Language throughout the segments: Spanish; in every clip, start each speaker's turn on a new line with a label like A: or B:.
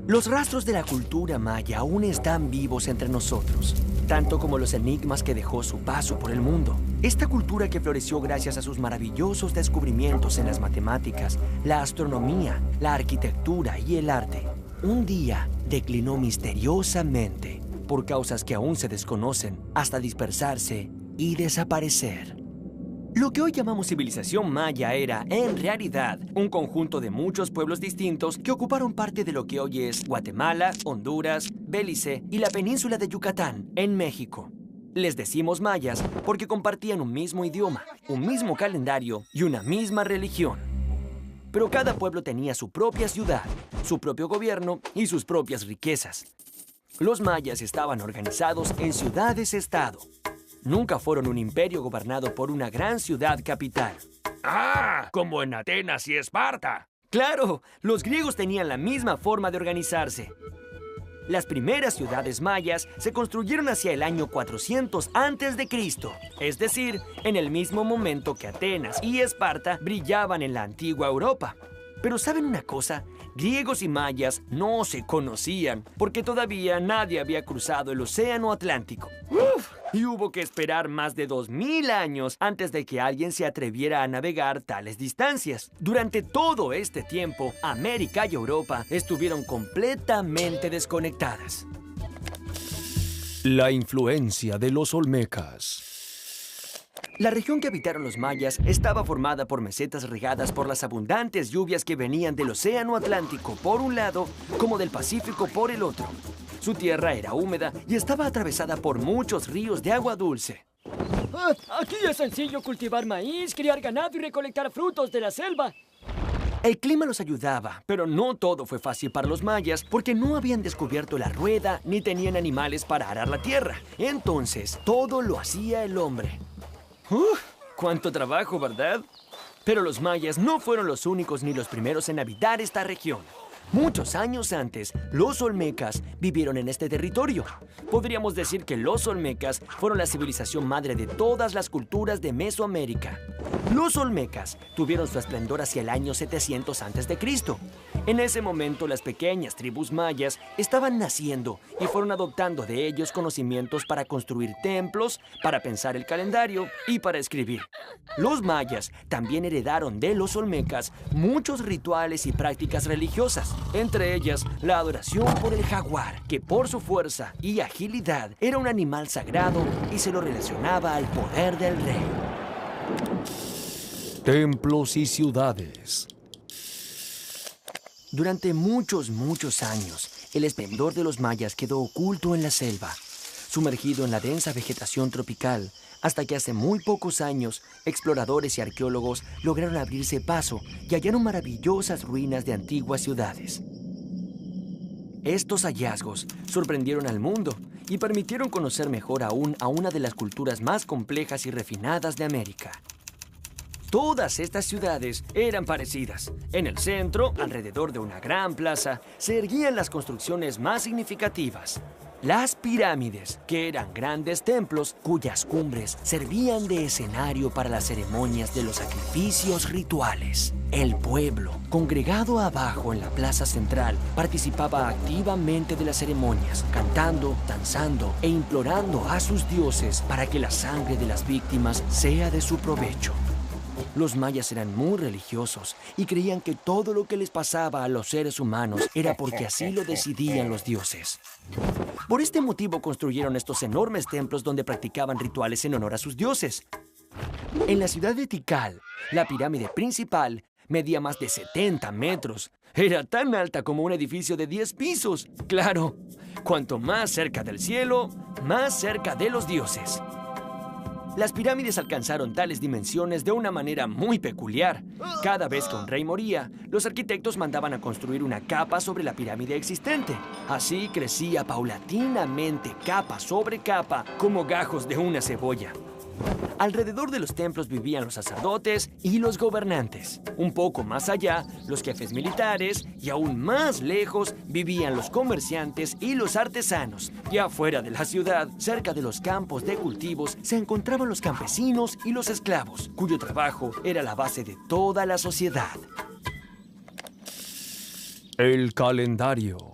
A: Los rastros de la cultura maya aún están vivos entre nosotros, tanto como los enigmas que dejó su paso por el mundo. Esta cultura que floreció gracias a sus maravillosos descubrimientos en las matemáticas, la astronomía, la arquitectura y el arte, un día declinó misteriosamente por causas que aún se desconocen, hasta dispersarse y desaparecer. Lo que hoy llamamos civilización maya era, en realidad, un conjunto de muchos pueblos distintos que ocuparon parte de lo que hoy es Guatemala, Honduras, Belice y la península de Yucatán, en México. Les decimos mayas porque compartían un mismo idioma, un mismo calendario y una misma religión. Pero cada pueblo tenía su propia ciudad, su propio gobierno y sus propias riquezas. Los mayas estaban organizados en ciudades-estado. Nunca fueron un imperio gobernado por una gran ciudad capital.
B: ¡Ah! Como en Atenas y Esparta.
A: ¡Claro! Los griegos tenían la misma forma de organizarse. Las primeras ciudades mayas se construyeron hacia el año 400 a.C., es decir, en el mismo momento que Atenas y Esparta brillaban en la antigua Europa. Pero ¿saben una cosa? Griegos y mayas no se conocían porque todavía nadie había cruzado el océano Atlántico. Y hubo que esperar más de 2000 años antes de que alguien se atreviera a navegar tales distancias. Durante todo este tiempo, América y Europa estuvieron completamente desconectadas.
C: La influencia de los olmecas.
A: La región que habitaron los mayas estaba formada por mesetas regadas por las abundantes lluvias que venían del océano Atlántico por un lado, como del Pacífico por el otro. Su tierra era húmeda y estaba atravesada por muchos ríos de agua dulce.
D: Aquí es sencillo cultivar maíz, criar ganado y recolectar frutos de la selva.
A: El clima los ayudaba, pero no todo fue fácil para los mayas porque no habían descubierto la rueda ni tenían animales para arar la tierra. Entonces, todo lo hacía el hombre. ¡Cuánto trabajo!, ¿verdad? Pero los mayas no fueron los únicos ni los primeros en habitar esta región. Muchos años antes, los olmecas vivieron en este territorio. Podríamos decir que los olmecas fueron la civilización madre de todas las culturas de Mesoamérica. Los olmecas tuvieron su esplendor hacia el año 700 a.C. En ese momento, las pequeñas tribus mayas estaban naciendo y fueron adoptando de ellos conocimientos para construir templos, para pensar el calendario y para escribir. Los mayas también heredaron de los olmecas muchos rituales y prácticas religiosas, entre ellas la adoración por el jaguar, que por su fuerza y agilidad era un animal sagrado y se lo relacionaba al poder del rey.
C: Templos y ciudades.
A: Durante muchos años, el esplendor de los mayas quedó oculto en la selva, sumergido en la densa vegetación tropical, hasta que hace muy pocos años, exploradores y arqueólogos lograron abrirse paso y hallaron maravillosas ruinas de antiguas ciudades. Estos hallazgos sorprendieron al mundo y permitieron conocer mejor aún a una de las culturas más complejas y refinadas de América. Todas estas ciudades eran parecidas. En el centro, alrededor de una gran plaza, se erguían las construcciones más significativas. Las pirámides, que eran grandes templos cuyas cumbres servían de escenario para las ceremonias de los sacrificios rituales. El pueblo, congregado abajo en la plaza central, participaba activamente de las ceremonias, cantando, danzando e implorando a sus dioses para que la sangre de las víctimas sea de su provecho. Los mayas eran muy religiosos y creían que todo lo que les pasaba a los seres humanos era porque así lo decidían los dioses. Por este motivo construyeron estos enormes templos donde practicaban rituales en honor a sus dioses. En la ciudad de Tikal, la pirámide principal medía más de 70 metros. Era tan alta como un edificio de 10 pisos. Claro, cuanto más cerca del cielo, más cerca de los dioses. Las pirámides alcanzaron tales dimensiones de una manera muy peculiar. Cada vez que un rey moría, los arquitectos mandaban a construir una capa sobre la pirámide existente. Así crecía paulatinamente, capa sobre capa, como gajos de una cebolla. Alrededor de los templos vivían los sacerdotes y los gobernantes. Un poco más allá, los jefes militares, y aún más lejos, vivían los comerciantes y los artesanos. Y afuera de la ciudad, cerca de los campos de cultivos, se encontraban los campesinos y los esclavos, cuyo trabajo era la base de toda la sociedad.
C: El calendario.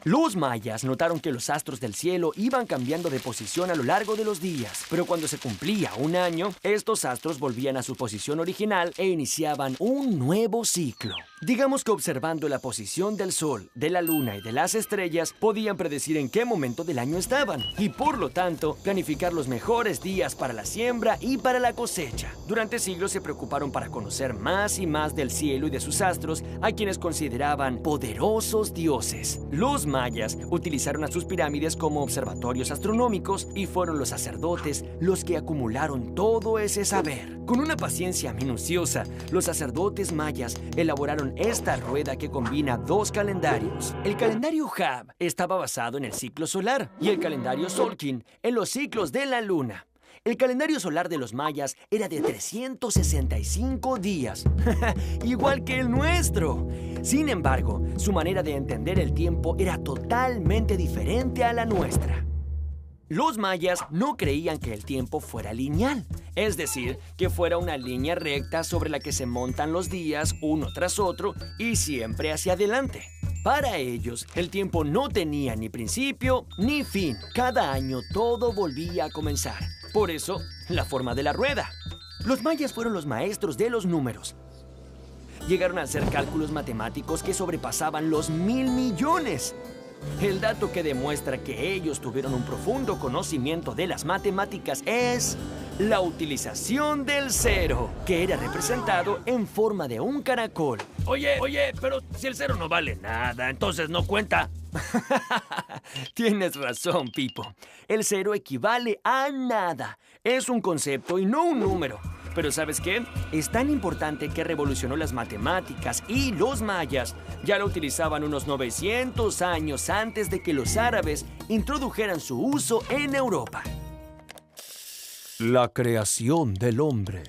A: Los mayas notaron que los astros del cielo iban cambiando de posición a lo largo de los días, pero cuando se cumplía un año, estos astros volvían a su posición original e iniciaban un nuevo ciclo. Digamos que observando la posición del sol, de la luna y de las estrellas, podían predecir en qué momento del año estaban y, por lo tanto, planificar los mejores días para la siembra y para la cosecha. Durante siglos se preocuparon para conocer más y más del cielo y de sus astros, a quienes consideraban poderosos dioses. Los mayas utilizaron a sus pirámides como observatorios astronómicos y fueron los sacerdotes los que acumularon todo ese saber. Con una paciencia minuciosa, los sacerdotes mayas elaboraron esta rueda que combina dos calendarios. El calendario Hab estaba basado en el ciclo solar y el calendario Solkin en los ciclos de la luna. El calendario solar de los mayas era de 365 días, igual que el nuestro. Sin embargo, su manera de entender el tiempo era totalmente diferente a la nuestra. Los mayas no creían que el tiempo fuera lineal, es decir, que fuera una línea recta sobre la que se montan los días uno tras otro y siempre hacia adelante. Para ellos, el tiempo no tenía ni principio ni fin. Cada año todo volvía a comenzar. Por eso, la forma de la rueda. Los mayas fueron los maestros de los números. Llegaron a hacer cálculos matemáticos que sobrepasaban los 1,000 millones. El dato que demuestra que ellos tuvieron un profundo conocimiento de las matemáticas es la utilización del cero, que era representado en forma de un caracol.
B: Oye, pero si el cero no vale nada, entonces no cuenta.
A: Tienes razón, Pipo. El cero equivale a nada. Es un concepto y no un número. Pero ¿sabes qué? Es tan importante que revolucionó las matemáticas y los mayas ya lo utilizaban unos 900 años antes de que los árabes introdujeran su uso en Europa.
C: La creación del hombre.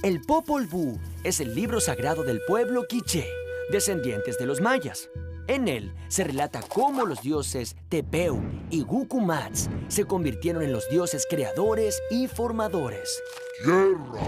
A: El Popol Vuh es el libro sagrado del pueblo quiché, descendientes de los mayas. En él se relata cómo los dioses Tepeu y Gucumatz se convirtieron en los dioses creadores y formadores.
E: ¡Tierra!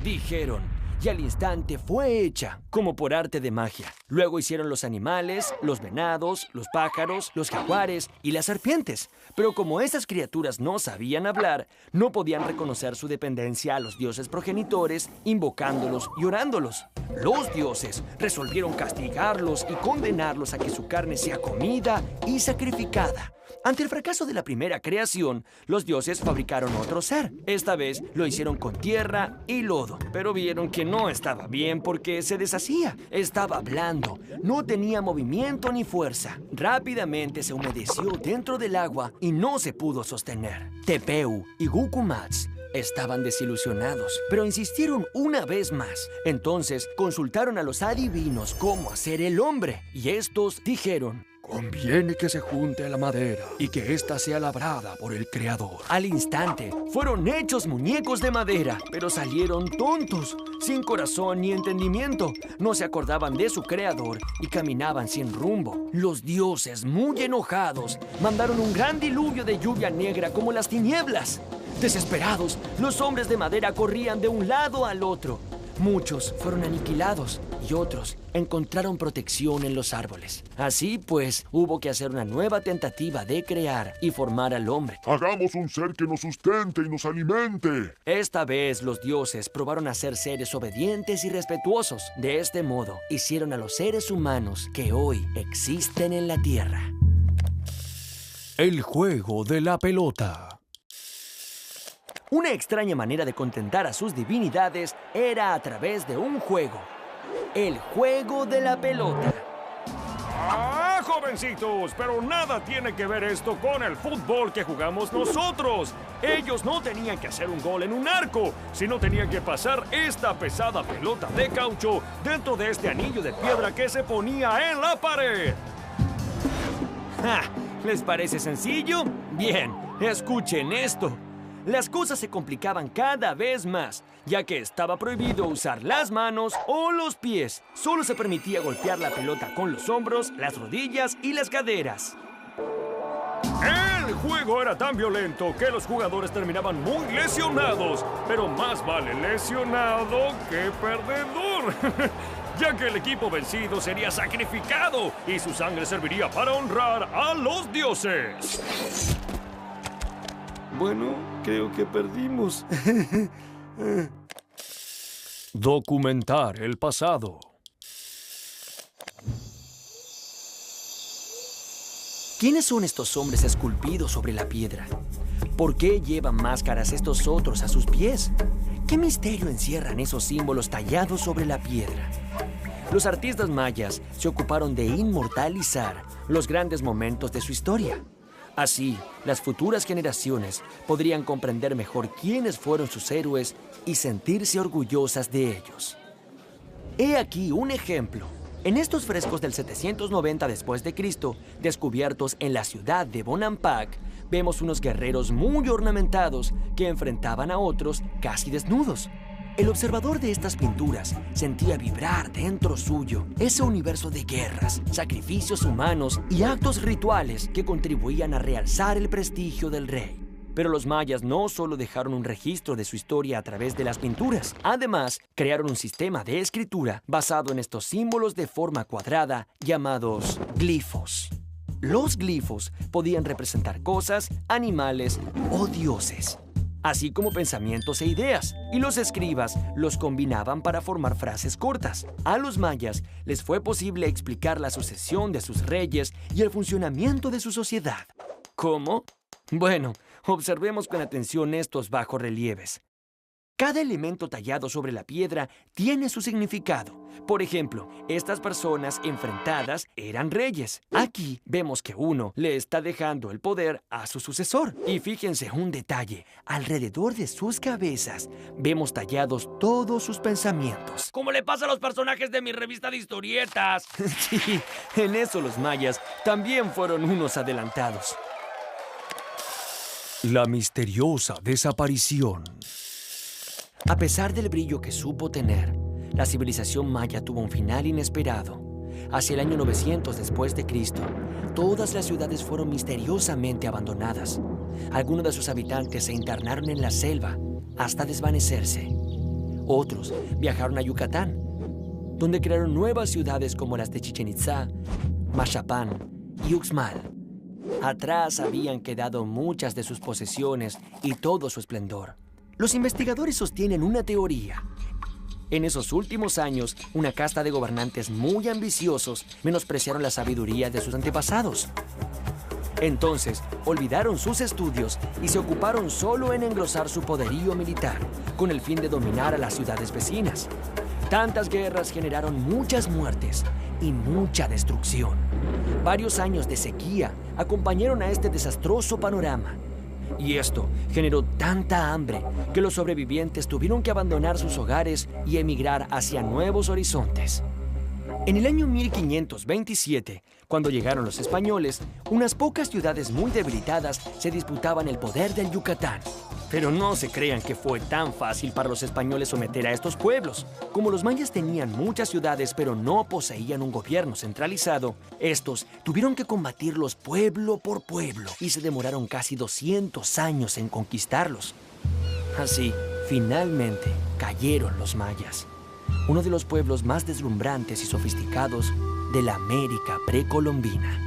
A: Dijeron, y al instante fue hecha, como por arte de magia. Luego hicieron los animales, los venados, los pájaros, los jaguares y las serpientes. Pero como esas criaturas no sabían hablar, no podían reconocer su dependencia a los dioses progenitores, invocándolos y orándolos. Los dioses resolvieron castigarlos y condenarlos a que su carne sea comida y sacrificada. Ante el fracaso de la primera creación, los dioses fabricaron otro ser. Esta vez lo hicieron con tierra y lodo, pero vieron que no estaba bien porque se deshacía. Estaba blando, no tenía movimiento ni fuerza. Rápidamente se humedeció dentro del agua y no se pudo sostener. Tepeu y Gucumatz estaban desilusionados, pero insistieron una vez más. Entonces consultaron a los adivinos cómo hacer el hombre, y estos dijeron:
C: Conviene que se junte la madera y que ésta sea labrada por el Creador.
A: Al instante, fueron hechos muñecos de madera, pero salieron tontos, sin corazón ni entendimiento. No se acordaban de su Creador y caminaban sin rumbo. Los dioses, muy enojados, mandaron un gran diluvio de lluvia negra como las tinieblas. Desesperados, los hombres de madera corrían de un lado al otro. Muchos fueron aniquilados y otros encontraron protección en los árboles. Así pues, hubo que hacer una nueva tentativa de crear y formar al hombre.
E: Hagamos un ser que nos sustente y nos alimente.
A: Esta vez los dioses probaron a ser seres obedientes y respetuosos. De este modo, hicieron a los seres humanos que hoy existen en la tierra.
C: El juego de la pelota.
A: Una extraña manera de contentar a sus divinidades era a través de un juego. El juego de la pelota.
B: ¡Ah, jovencitos! Pero nada tiene que ver esto con el fútbol que jugamos nosotros. Ellos no tenían que hacer un gol en un arco, sino tenían que pasar esta pesada pelota de caucho dentro de este anillo de piedra que se ponía en la pared.
A: ¡Ja! ¿Les parece sencillo? Bien, escuchen esto. Las cosas se complicaban cada vez más, ya que estaba prohibido usar las manos o los pies. Solo se permitía golpear la pelota con los hombros, las rodillas y las caderas.
B: El juego era tan violento que los jugadores terminaban muy lesionados, pero más vale lesionado que perdedor. ya que el equipo vencido sería sacrificado y su sangre serviría para honrar a los dioses.
A: Bueno, creo que perdimos.
B: Documentar el pasado.
A: ¿Quiénes son estos hombres esculpidos sobre la piedra? ¿Por qué llevan máscaras estos otros a sus pies? ¿Qué misterio encierran esos símbolos tallados sobre la piedra? Los artistas mayas se ocuparon de inmortalizar los grandes momentos de su historia. Así, las futuras generaciones podrían comprender mejor quiénes fueron sus héroes y sentirse orgullosas de ellos. He aquí un ejemplo. En estos frescos del 790 después de Cristo, descubiertos en la ciudad de Bonampak, vemos unos guerreros muy ornamentados que enfrentaban a otros casi desnudos. El observador de estas pinturas sentía vibrar dentro suyo ese universo de guerras, sacrificios humanos y actos rituales que contribuían a realzar el prestigio del rey. Pero los mayas no solo dejaron un registro de su historia a través de las pinturas, además crearon un sistema de escritura basado en estos símbolos de forma cuadrada llamados glifos. Los glifos podían representar cosas, animales o dioses, así como pensamientos e ideas, y los escribas los combinaban para formar frases cortas. A los mayas les fue posible explicar la sucesión de sus reyes y el funcionamiento de su sociedad. ¿Cómo? Bueno, observemos con atención estos bajorrelieves. Cada elemento tallado sobre la piedra tiene su significado. Por ejemplo, estas personas enfrentadas eran reyes. Aquí vemos que uno le está dejando el poder a su sucesor. Y fíjense un detalle. Alrededor de sus cabezas vemos tallados todos sus pensamientos.
C: Como le pasa a los personajes de mi revista de historietas.
A: Sí, en eso los mayas también fueron unos adelantados.
B: La misteriosa desaparición.
A: A pesar del brillo que supo tener, la civilización maya tuvo un final inesperado. Hacia el año 900 después de Cristo, todas las ciudades fueron misteriosamente abandonadas. Algunos de sus habitantes se internaron en la selva hasta desvanecerse. Otros viajaron a Yucatán, donde crearon nuevas ciudades como las de Chichén Itzá, Maxapán y Uxmal. Atrás habían quedado muchas de sus posesiones y todo su esplendor. Los investigadores sostienen una teoría. En esos últimos años, una casta de gobernantes muy ambiciosos menospreciaron la sabiduría de sus antepasados. Entonces, olvidaron sus estudios y se ocuparon solo en engrosar su poderío militar, con el fin de dominar a las ciudades vecinas. Tantas guerras generaron muchas muertes y mucha destrucción. Varios años de sequía acompañaron a este desastroso panorama. Y esto generó tanta hambre que los sobrevivientes tuvieron que abandonar sus hogares y emigrar hacia nuevos horizontes. En el año 1527, cuando llegaron los españoles, unas pocas ciudades muy debilitadas se disputaban el poder del Yucatán. Pero no se crean que fue tan fácil para los españoles someter a estos pueblos. Como los mayas tenían muchas ciudades pero no poseían un gobierno centralizado, estos tuvieron que combatirlos pueblo por pueblo y se demoraron casi 200 años en conquistarlos. Así, finalmente, cayeron los mayas, uno de los pueblos más deslumbrantes y sofisticados de la América precolombina.